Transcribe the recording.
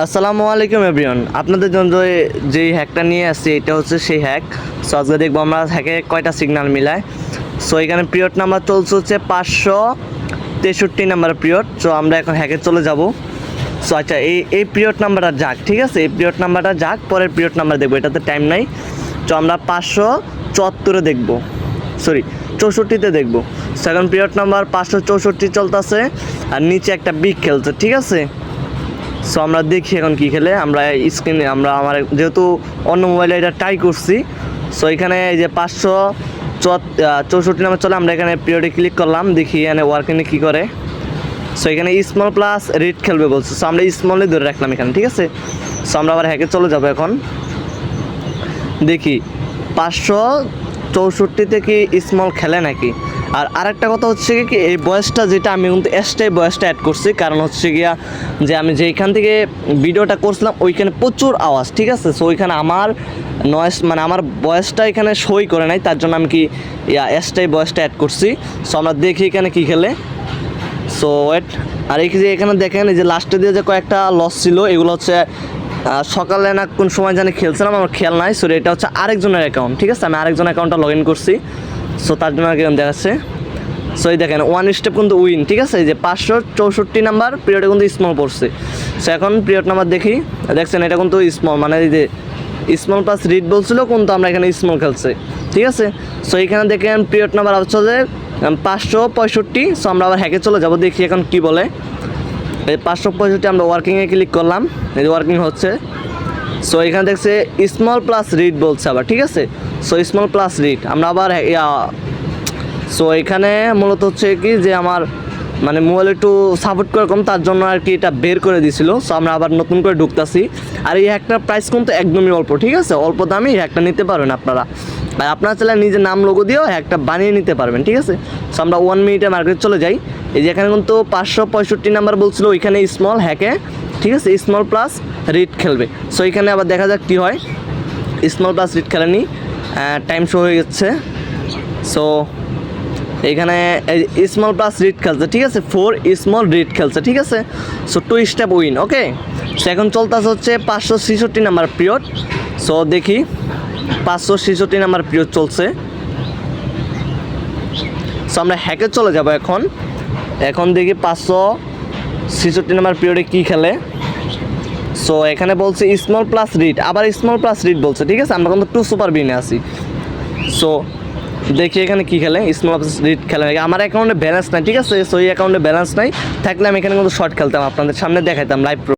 আসসালামু আলাইকুম এভরিওয়ান, আপনাদের জন্য যেই হ্যাকটা নিয়ে আসছি এটা হচ্ছে সেই হ্যাক। সো আজকে দেখবো আমরা হ্যাকে কয়টা সিগন্যাল মিলায়। সো এখানে পিরিয়ড নাম্বার চলছে হচ্ছে 563 নাম্বার পিরিয়ড। সো আমরা এখন হ্যাকে চলে যাব। সো আচ্ছা, এই পিরিয়ড নাম্বারটা যাক, ঠিক আছে, এই পিরিয়ড নাম্বারটা যাক, পরের পিরিয়ড নাম্বার দেখবো, এটাতে টাইম নাই। তো আমরা 574-এ দেখবো, সরি 64-তে দেখবো। সেকেন্ড পিরিয়ড নাম্বার 564 চলতেছে, আর নিচে একটা বিগ খেলছে, ঠিক আছে। সো আমরা দেখি এখন কী খেলে। আমরা স্ক্রিনে আমার যেহেতু অন্য মোবাইলে এটা ট্রাই করছি, সো এখানে এই যে 564 নাম্বার চলে, আমরা এখানে পিরিয়ডে ক্লিক করলাম, দেখি এখানে ওয়ার্কিংয়ে কী করে। সো এখানে স্মল প্লাস রিড খেলবে বলছে, সো আমরা স্মলে ধরে রাখলাম এখানে, ঠিক আছে। সো আমরা আবার হ্যাকে চলে যাবো এখন, দেখি 564 কি স্মল খেলে নাকি। আর আরেকটা কথা হচ্ছে কি, এই বয়সটা যেটা আমি কিন্তু এক্সট্রা বয়সটা অ্যাড করছি, কারণ হচ্ছে গিয়া যে আমি যেইখান থেকে ভিডিওটা করছিলাম ওইখানে প্রচুর আওয়াজ, ঠিক আছে। সো ওইখানে আমার নয়েস মানে আমার বয়সটা এখানে সই করে নাই, তার জন্য আমি কি এক্সট্রা বয়সটা অ্যাড করছি। সো আমরা দেখি এখানে কী খেলে। সো ওয়েট, আর এই যে এখানে দেখেন এই যে লাস্টে দিয়ে যে কয়েকটা লস ছিল, এগুলো হচ্ছে সকালে না কোন সময় জানি খেলছিলাম, আমার খেয়াল নাই। সো এটা হচ্ছে আরেকজনের অ্যাকাউন্ট, ঠিক আছে, আমি আরেকজনের অ্যাকাউন্টটা লগ ইন করছি। সো তার জন্য আর কেমন দেখাচ্ছে। সো এই দেখেন ওয়ান স্টেপ কিন্তু উইন, ঠিক আছে। এই যে 564 নাম্বার পিরিয়ডে কিন্তু স্মল পড়ছে। সো এখন পিরিয়ড নাম্বার দেখি, দেখছেন এটা কিন্তু স্মল, মানে এই যে স্মল প্লাস রিড বলছিল, কিন্তু আমরা এখানে স্মল খেলছে, ঠিক আছে। সো এখানে দেখেন পিরিয়ড নাম্বার হচ্ছে যে 565। সো আমরা আবার হ্যাকে চলে যাবো, দেখি এখন কি বলে। এই 565 আমরা ওয়ার্কিংয়ে ক্লিক করলাম, এই যে ওয়ার্কিং হচ্ছে। সো এখানে দেখছে স্মল প্লাস রিড বলছে আবার, ঠিক আছে। সো স্মল প্লাস রিড আমরা আবার সো এখানে মূলত হচ্ছে কি যে আমার মানে মোবাইল একটু সাপোর্ট করে কম, তার জন্য আর কি এটা বের করে দিয়েছিল। সো আমরা আবার নতুন করে ঢুকতেছি। আর এই হ্যাকটার প্রাইস কিন্তু একদমই অল্প, ঠিক আছে, অল্প দামে এই হ্যাকটা নিতে পারবেন আপনারা। আর আপনারা চাইলে নিজের নাম লোগো দিয়েও হ্যাকটা বানিয়ে নিতে পারবেন, ঠিক আছে। সো আমরা 1 মিনিটে মার্কেট চলে যাই। এই যে এখানে কিন্তু 565 নাম্বার বলছিল, ওইখানে স্মল হ্যাকে, ঠিক আছে, স্মল প্লাস রিড খেলবে। সো এখানে আবার দেখা যাক কী হয়। স্মল প্লাস রিড খেলেনি, টাইম শো হয়ে যাচ্ছে। সো এখানে স্মল প্লাস রিড খেলছে, ঠিক আছে, 4 স্মল রিড খেলছে, ঠিক আছে। সো 2 স্টেপ উইন, ওকে। সো এখন চলতেছে হচ্ছে 566 নাম্বার পিরিয়ড। সো দেখি 566 নাম্বার পিরিয়ড চলছে। সো আমরা হ্যাকে চলে যাব এখন দেখি 566 নাম্বার পিরিয়ডে কী খেলে। সো এখানে বলছে স্মল প্লাস রিড, আবার স্মল প্লাস রিড বলছে, ঠিক আছে। আমরা কিন্তু 2 সুপার বিনে আছি। সো দেখি এখানে কী খেলে, স্মল প্লাস রিড খেলে নাকি। আমার অ্যাকাউন্টে ব্যালেন্স নাই, ঠিক আছে। সো এই অ্যাকাউন্টে ব্যালেন্স নাই, থাকলে আমি এখানে কিন্তু শর্ট খেলতাম, আপনাদের সামনে দেখাইতাম লাইভ।